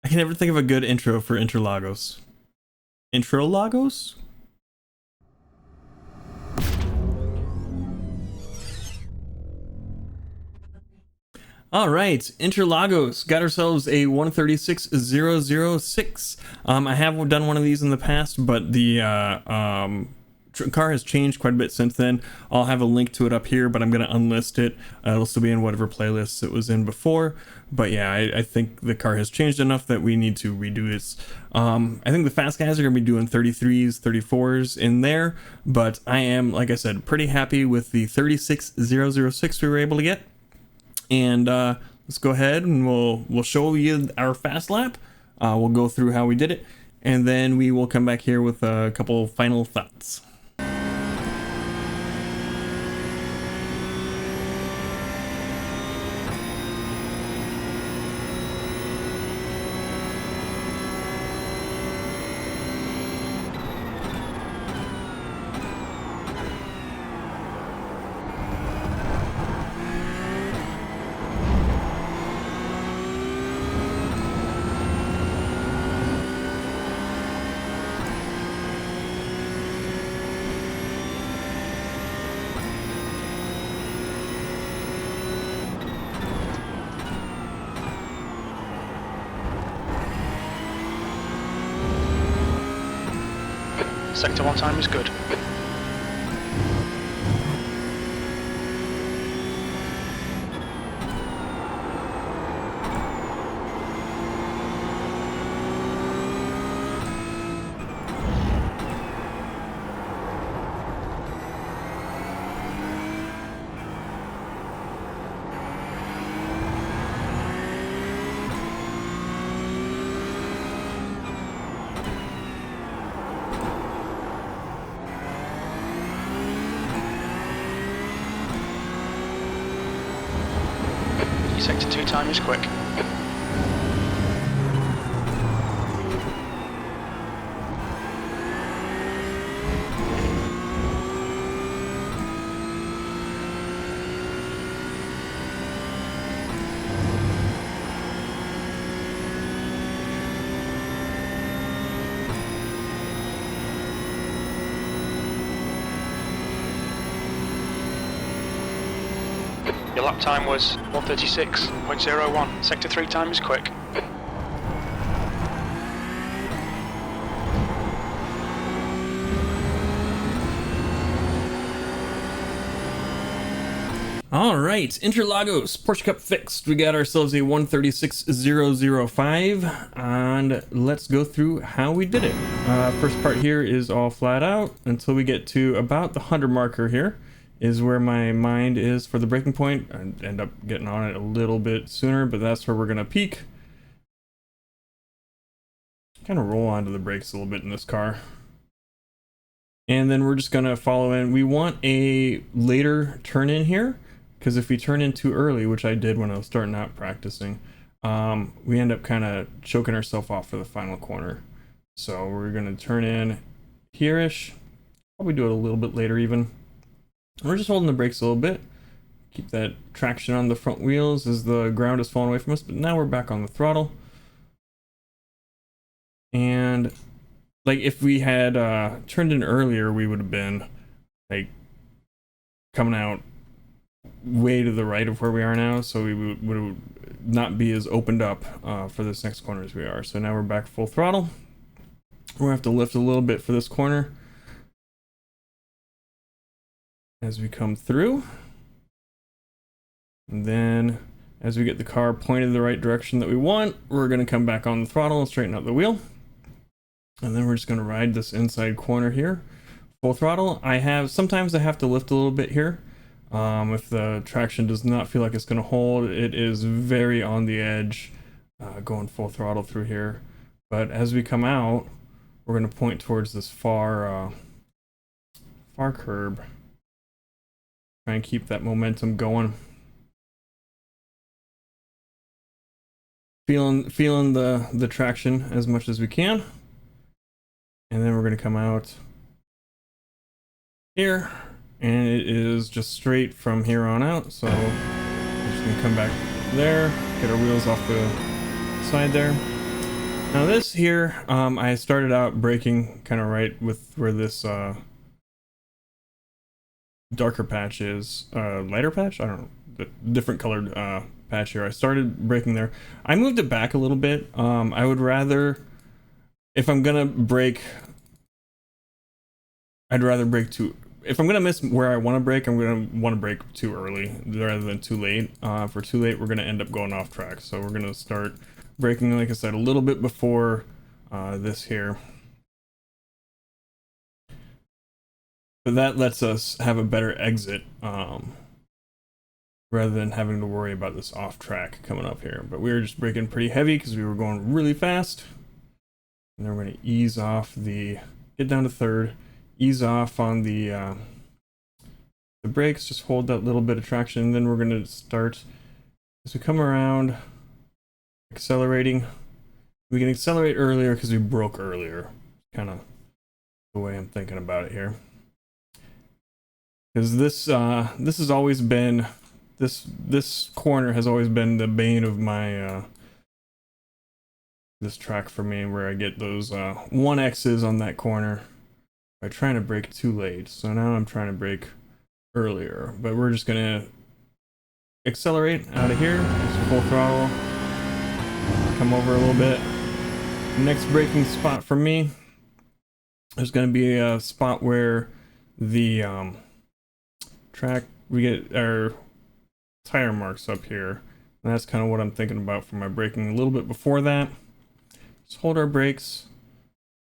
I can never think of a good intro for Interlagos. Interlagos? All right, Interlagos got ourselves a 136006. I have done one of these in the past, but the car has changed quite a bit since then. I'll have a link to it up here, but I'm going to unlist it. It'll still be in whatever playlists it was in before. But yeah, I think the car has changed enough that we need to redo this. I think the fast guys are going to be doing 33s, 34s in there, but I am, like I said, pretty happy with the 36006 we were able to get. And let's go ahead and we'll show you our fast lap. We'll go through how we did it, and then we will come back here with a couple final thoughts. Sector 1 time is good. Sector 2 time is quick. Your lap time was 1:36.01. Sector 3 time is quick. All right, Interlagos Porsche Cup fixed. We got ourselves a 136005, and let's go through how we did it. First part here is all flat out until we get to about the 100 marker here. Is where my mind is for the braking point. I end up getting on it a little bit sooner, but that's where we're gonna peak. Kind of roll onto the brakes a little bit in this car. And then we're just gonna follow in. We want a later turn in here, because if we turn in too early, which I did when I was starting out practicing, we end up kind of choking ourselves off for the final corner. So we're gonna turn in here-ish. Probably do it a little bit later even. We're just holding the brakes a little bit, keep that traction on the front wheels as the ground is falling away from us, but now we're back on the throttle. And like if we had turned in earlier, we would have been like coming out way to the right of where we are now, so we would not be as opened up for this next corner as we are. So now we're back full throttle. We're gonna have to lift a little bit for this corner as we come through, and then as we get the car pointed the right direction that we want, we're going to come back on the throttle and straighten out the wheel, and then we're just going to ride this inside corner here full throttle. Sometimes I have to lift a little bit here if the traction does not feel like it's going to hold. It is very on the edge going full throttle through here, but as we come out, we're going to point towards this far curb. Try and keep that momentum going. Feeling the traction as much as we can. And then we're going to come out here, and it is just straight from here on out. So we're just going to come back there, get our wheels off the side there. Now this here, I started out braking kind of right with where this darker patch is, lighter patch? I don't know, the different colored patch here. I started braking there. I moved it back a little bit. I would rather, if I'm gonna brake, I'd rather brake too. If I'm gonna miss where I want to brake, I'm gonna want to brake too early rather than too late. If we're too late, we're gonna end up going off track. So we're gonna start braking, like I said, a little bit before this here. But that lets us have a better exit rather than having to worry about this off track coming up here. But we were just braking pretty heavy because we were going really fast. And then we're going to ease off get down to third, ease off on the brakes, just hold that little bit of traction. And then we're going to start, as we come around, accelerating. We can accelerate earlier because we broke earlier. Kind of the way I'm thinking about it here. Because this has always been, this corner has always been the bane of my this track for me, where I get those 1X's on that corner by trying to brake too late. So now I'm trying to brake earlier, but we're just gonna accelerate out of here, just full throttle, come over a little bit. Next braking spot for me, there's gonna be a spot where the track, we get our tire marks up here, and that's kind of what I'm thinking about for my braking. A little bit before that, just hold our brakes.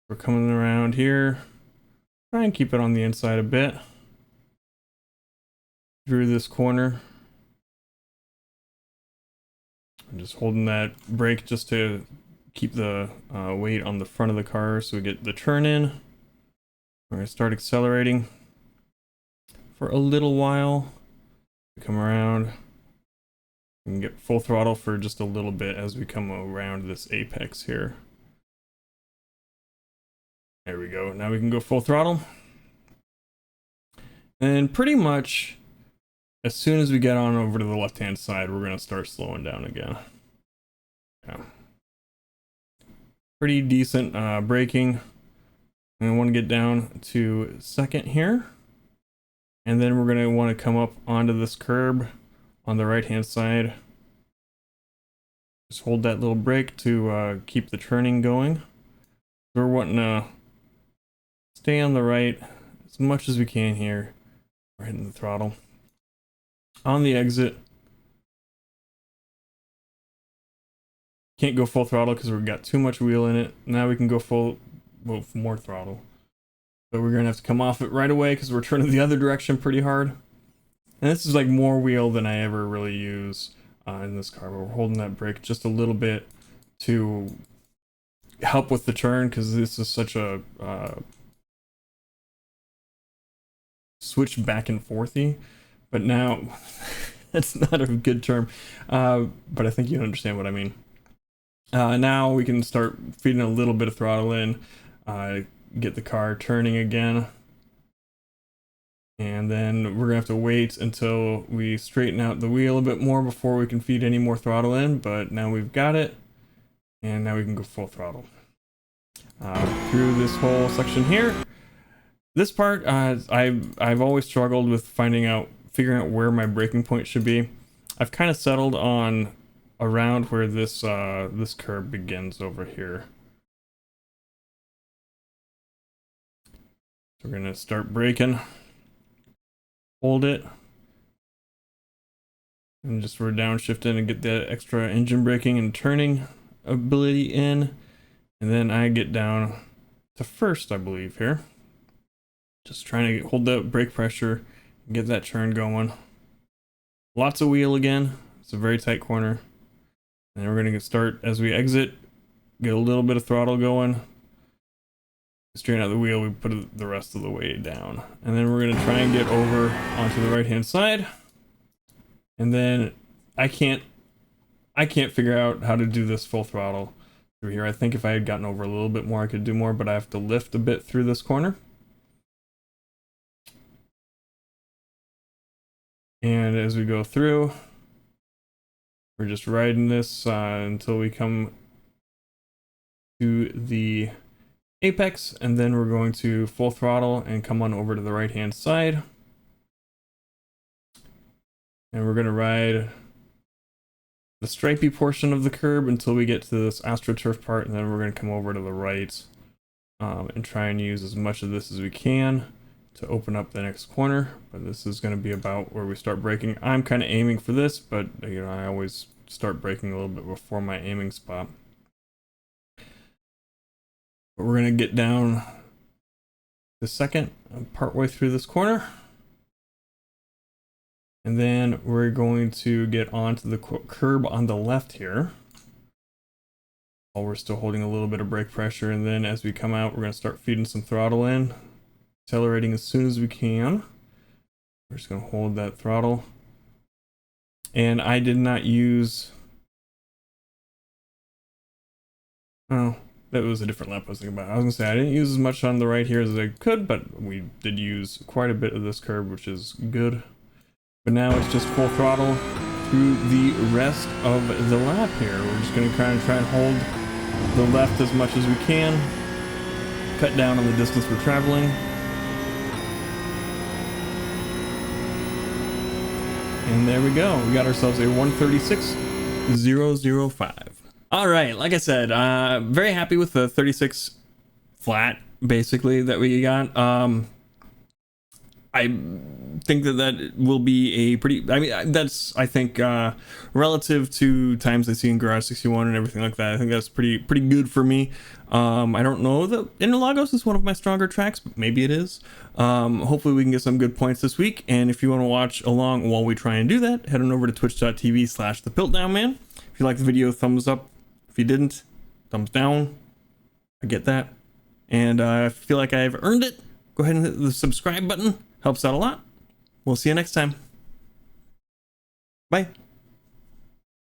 We're coming around here, try and keep it on the inside a bit through this corner. I'm just holding that brake just to keep the weight on the front of the car so we get the turn in. We're gonna start accelerating for a little while. Come around and get full throttle for just a little bit as we come around this apex here. There we go. Now we can go full throttle. And pretty much as soon as we get on over to the left-hand side, we're going to start slowing down again. Yeah. Pretty decent braking. And I want to get down to second here. And then we're going to want to come up onto this curb on the right-hand side. Just hold that little brake to keep the turning going. We're wanting to stay on the right as much as we can here. We're hitting the throttle. On the exit, can't go full throttle because we've got too much wheel in it. Now we can go full, well, more throttle. But we're going to have to come off it right away because we're turning the other direction pretty hard. And this is like more wheel than I ever really use in this car. But we're holding that brake just a little bit to help with the turn because this is such a switch back and forthy. But now, that's not a good term. But I think you understand what I mean. Now we can start feeding a little bit of throttle in, get the car turning again. And then we're gonna have to wait until we straighten out the wheel a bit more before we can feed any more throttle in, but now we've got it. And now we can go full throttle. Through this whole section here. This part, I've always struggled with figuring out where my braking point should be. I've kind of settled on around where this this curve begins over here. So we're gonna start braking. Hold it. And just we're downshifting and get that extra engine braking and turning ability in. And then I get down to first, I believe, here. Just trying to hold that brake pressure and get that turn going. Lots of wheel again. It's a very tight corner. And we're going to start as we exit, get a little bit of throttle going. Straighten out the wheel, we put the rest of the weight down. And then we're going to try and get over onto the right hand side. And then I can't figure out how to do this full throttle through here. I think if I had gotten over a little bit more, I could do more, but I have to lift a bit through this corner. And as we go through, we're just riding this until we come to the apex, and then we're going to full throttle and come on over to the right hand side. And we're going to ride the stripy portion of the curb until we get to this AstroTurf part, and then we're going to come over to the right and try and use as much of this as we can to open up the next corner. But this is going to be about where we start braking. I'm kind of aiming for this, but you know, I always start braking a little bit before my aiming spot. But we're going to get down the second partway through this corner. And then we're going to get onto the curb on the left here, while we're still holding a little bit of brake pressure. And then as we come out, we're going to start feeding some throttle in, accelerating as soon as we can. We're just going to hold that throttle. And I did not use... Oh, that was a different lap I was thinking about. I was going to say I didn't use as much on the right here as I could, but we did use quite a bit of this curb, which is good. But now it's just full throttle through the rest of the lap here. We're just going to try and hold the left as much as we can, cut down on the distance we're traveling. And there we go. We got ourselves a 136.005. All right, like I said, very happy with the 36 flat, basically, that we got. I think that will be a pretty, I mean, that's, I think, relative to times I see in Garage 61 and everything like that, I think that's pretty good for me. I don't know that Interlagos is one of my stronger tracks, but maybe it is. Hopefully we can get some good points this week. And if you want to watch along while we try and do that, head on over to twitch.tv/thepiltdownman. If you liked the video, thumbs up. If you didn't, thumbs down. I get that. And I feel like I've earned it. Go ahead and hit the subscribe button. Helps out a lot. We'll see you next time. Bye.